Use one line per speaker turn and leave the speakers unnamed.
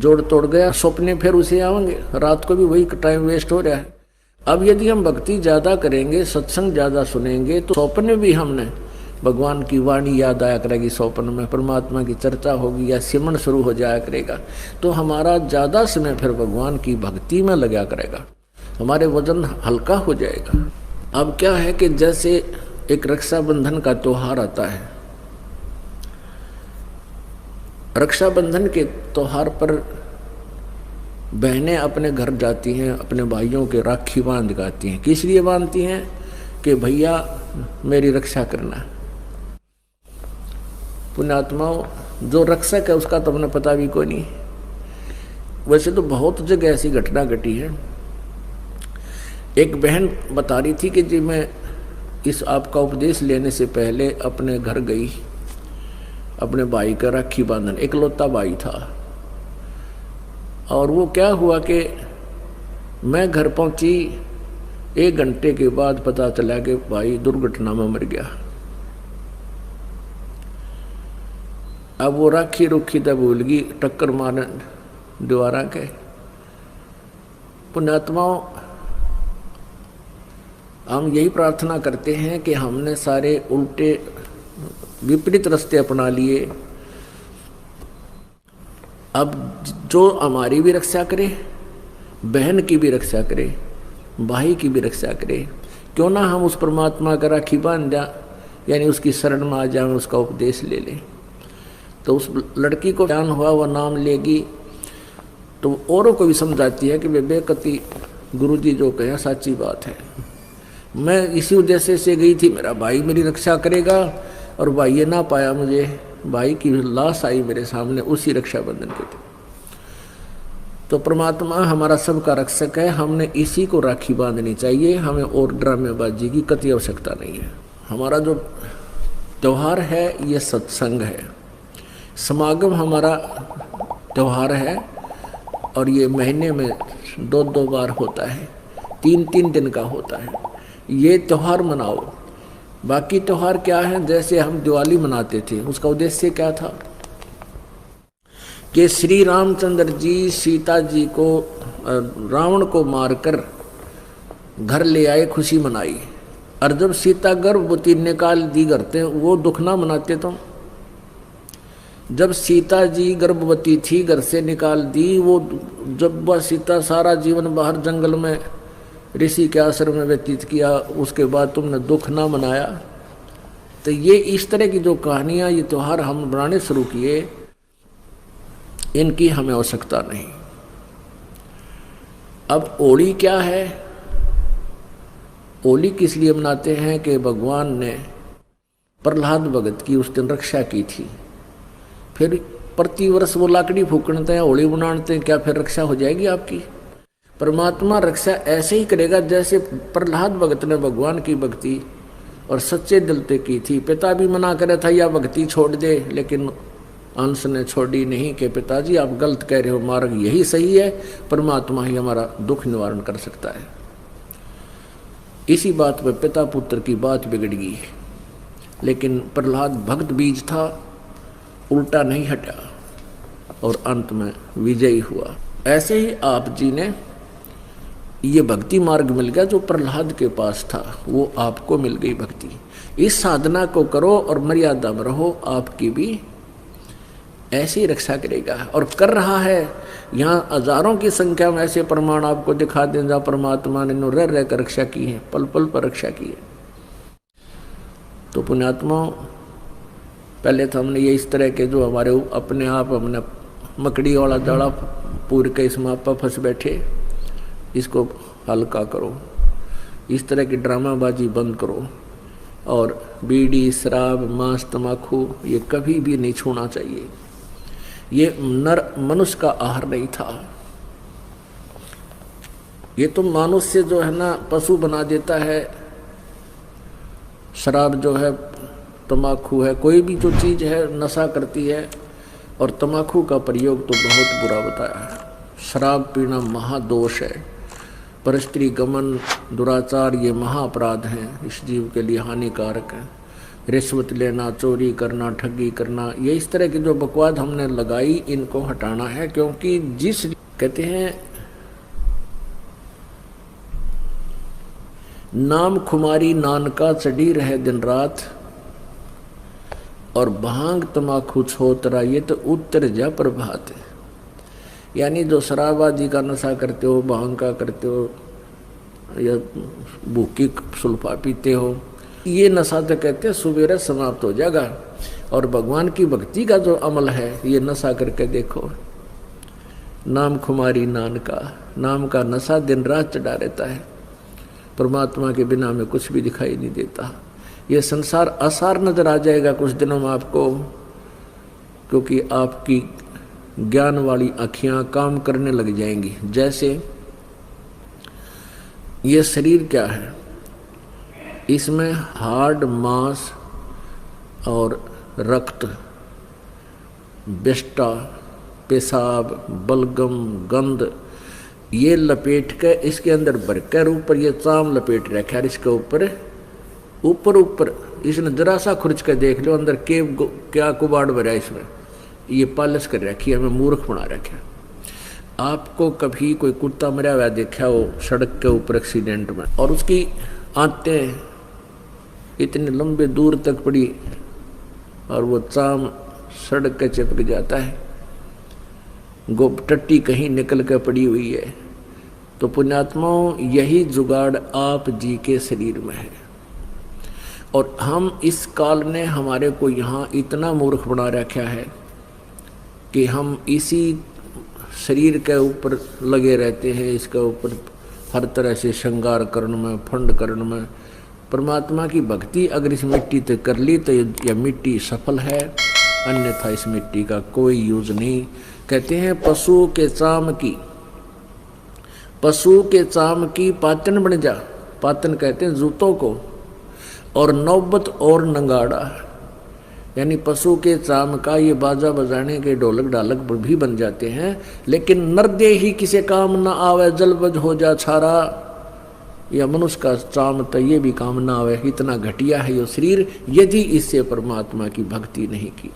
जोड़ तोड़ गया, सपने फिर उसे आएंगे, रात को भी वही टाइम वेस्ट हो रहा है। अब यदि हम भक्ति ज़्यादा करेंगे, सत्संग ज़्यादा सुनेंगे, तो सपने भी हमने भगवान की वाणी याद आया करेगी, स्वप्न में परमात्मा की चर्चा होगी या सिमरन शुरू हो जाया करेगा, तो हमारा ज़्यादा समय फिर भगवान की भक्ति में लगा करेगा, हमारे वजन हल्का हो जाएगा। अब क्या है कि जैसे एक रक्षाबंधन का त्योहार आता है, रक्षाबंधन के त्योहार पर बहनें अपने घर जाती हैं, अपने भाइयों के राखी बांध गाती हैं। किस लिए बांधती हैं? कि भैया मेरी रक्षा करना। पुण्यात्माओं, जो रक्षक है उसका तो हमें पता भी कोई नहीं। वैसे तो बहुत जगह ऐसी घटना घटी है। एक बहन बता रही थी कि जी मैं इस आपका उपदेश लेने से पहले अपने घर गई, अपने भाई का राखी बांधन, इकलौता भाई था। और वो क्या हुआ कि मैं घर पहुंची, 1 घंटे के बाद पता चला कि भाई दुर्घटना में मर गया। अब वो राखी रुखी तब भूल गई, टक्कर मारने दीवारा के। पुण्यात्माओं, हम यही प्रार्थना करते हैं कि हमने सारे उल्टे विपरीत रास्ते अपना लिए। अब जो हमारी भी रक्षा करे, बहन की भी रक्षा करे, भाई की भी रक्षा करे, क्यों ना हम उस परमात्मा का राखी बांध दें, यानी उसकी शरण में आ जाए, उसका उपदेश ले लें। तो उस लड़की को ज्ञान हुआ, वह नाम लेगी तो औरों को भी समझाती है कि बेकती गुरुजी जो कहें साची बात है। मैं इसी उद्देश्य से गई थी, मेरा भाई मेरी रक्षा करेगा, और भाई ये ना पाया मुझे, भाई की लाश आई मेरे सामने उसी रक्षाबंधन के दिन। तो परमात्मा हमारा सबका रक्षक है, हमने इसी को राखी बांधनी चाहिए, हमें और ड्रामेबाजी की कतई आवश्यकता नहीं है। हमारा जो त्यौहार है ये सत्संग है, समागम हमारा त्यौहार है, और ये महीने में 2-2 बार होता है, 3-3 दिन का होता है। ये त्यौहार मनाओ। बाकी त्यौहार क्या है? जैसे हम दिवाली मनाते थे, उसका उद्देश्य क्या था कि श्री रामचंद्र जी सीता जी को, रावण को मारकर घर ले आए, खुशी मनाई। और जब सीता गर्भवती निकाल दी घर से, वो दुख ना मनाते तुम? जब सीता जी गर्भवती थी, घर से निकाल दी, वो जब वह सीता सारा जीवन बाहर जंगल में ऋषि के आश्रम में व्यतीत किया, उसके बाद तुमने दुख ना मनाया। तो ये इस तरह की जो कहानियाँ, ये त्यौहार हम बनाने शुरू किए, इनकी हमें आवश्यकता नहीं। अब होली क्या है? होली किस लिए मनाते हैं कि भगवान ने प्रहलाद भगत की उस दिन रक्षा की थी। फिर प्रतिवर्ष वो लाकड़ी फूकते हैं, होली मनाते हैं, क्या फिर रक्षा हो जाएगी आपकी? परमात्मा रक्षा ऐसे ही करेगा जैसे प्रहलाद भगत ने भगवान की भक्ति और सच्चे दिल से की थी। पिता भी मना करे था या भक्ति छोड़ दे, लेकिन अंश ने छोड़ी नहीं कि पिताजी आप गलत कह रहे हो, मार्ग यही सही है, परमात्मा ही हमारा दुख निवारण कर सकता है। इसी बात पर पिता पुत्र की बात बिगड़ गई, लेकिन प्रहलाद भक्त बीज था, उल्टा नहीं हटा और अंत में विजयी हुआ। ऐसे ही आप जी ने ये भक्ति मार्ग मिल गया जो प्रहलाद के पास था, वो आपको मिल गई भक्ति। इस साधना को करो और मर्यादा में रहो, आपकी भी ऐसी ही रक्षा करेगा और कर रहा है। यहाँ हजारों की संख्या में ऐसे प्रमाण आपको दिखा दें जहाँ परमात्मा ने रह रह कर रक्षा की है, पल पल पर रक्षा की है। तो पुण्यात्मा, पहले तो हमने ये इस तरह के जो हमारे अपने आप हमने मकड़ी वाला जाड़ा पूर के इसमें आप फंस बैठे, इसको हल्का करो, इस तरह की ड्रामाबाजी बंद करो, और बीड़ी, शराब, मांस, तम्बाकू ये कभी भी नहीं छूना चाहिए। ये नर मनुष्य का आहार नहीं था। ये तो मनुष्य जो है ना पशु बना देता है। शराब जो है, तम्बाकू है, कोई भी जो चीज़ है नशा करती है, और तम्बाकू का प्रयोग तो बहुत बुरा बताया है। शराब पीना महादोष है, परस्त्री गमन, दुराचार ये महाअपराध हैं, इस जीव के लिए हानिकारक है। रिश्वत लेना, चोरी करना, ठगी करना, ये इस तरह की जो बकवाद हमने लगाई, इनको हटाना है। क्योंकि जिस कहते हैं नाम खुमारी नानका चढ़ी रहे दिन रात, और भांग तमाखू छोतरा ये तो उत्तर जा प्रभात है। यानी जो शराबादी का नशा करते हो, भांग का करते हो, या भूखी सुल्फा पीते हो, ये नशा तो कहते हैं सुबेरे समाप्त हो जाएगा। और भगवान की भक्ति का जो अमल है, ये नशा करके देखो, नाम खुमारी नाम का नशा दिन रात चढ़ा रहता है। परमात्मा के बिना में कुछ भी दिखाई नहीं देता। ये संसार आसार नजर आ जाएगा कुछ दिनों में आपको, क्योंकि आपकी ज्ञान वाली आँखियाँ काम करने लग जाएंगी। जैसे ये शरीर क्या है, इसमें हार्ड, मांस और रक्त, विष्टा, पेशाब, बलगम, गंध, ये लपेट के इसके अंदर भरकर ऊपर ये चाम लपेट रखा है। इसके ऊपर इसने जरा सा खुरच कर देख लो अंदर क्या कुबाड़ भरा है इसमें, ये पालिश कर रखी है, हमें मूर्ख बना रखा है। आपको कभी कोई कुत्ता मरा हुआ देखा हो सड़क के ऊपर एक्सीडेंट में, और उसकी आंतें इतने लंबे दूर तक पड़ी और वो चाम सड़क के चिपक जाता है, गोप टट्टी कहीं निकल कर पड़ी हुई है। तो पुण्यात्माओं, यही जुगाड़ आप जी के शरीर में है। और हम इस काल ने हमारे को यहाँ इतना मूर्ख बना रखा है कि हम इसी शरीर के ऊपर लगे रहते हैं, इसके ऊपर हर तरह से श्रृंगार करने में, फंड करने में। परमात्मा की भक्ति अगर इस मिट्टी से कर ली तो यह मिट्टी सफल है, अन्यथा इस मिट्टी का कोई यूज नहीं। कहते हैं पशु के चाम की पातन बन जा, पातन कहते हैं जूतों को, और नौबत और नंगाड़ा, यानी पशु के चाम का ये बाजा बजाने के ढोलक ढालक भी बन जाते हैं। लेकिन नरदे ही किसे काम न आवे, जलबज हो जा छारा, या मनुष्य का चाम तो ये भी काम ना आवे। इतना घटिया है ये शरीर, यदि इससे परमात्मा की भक्ति नहीं की।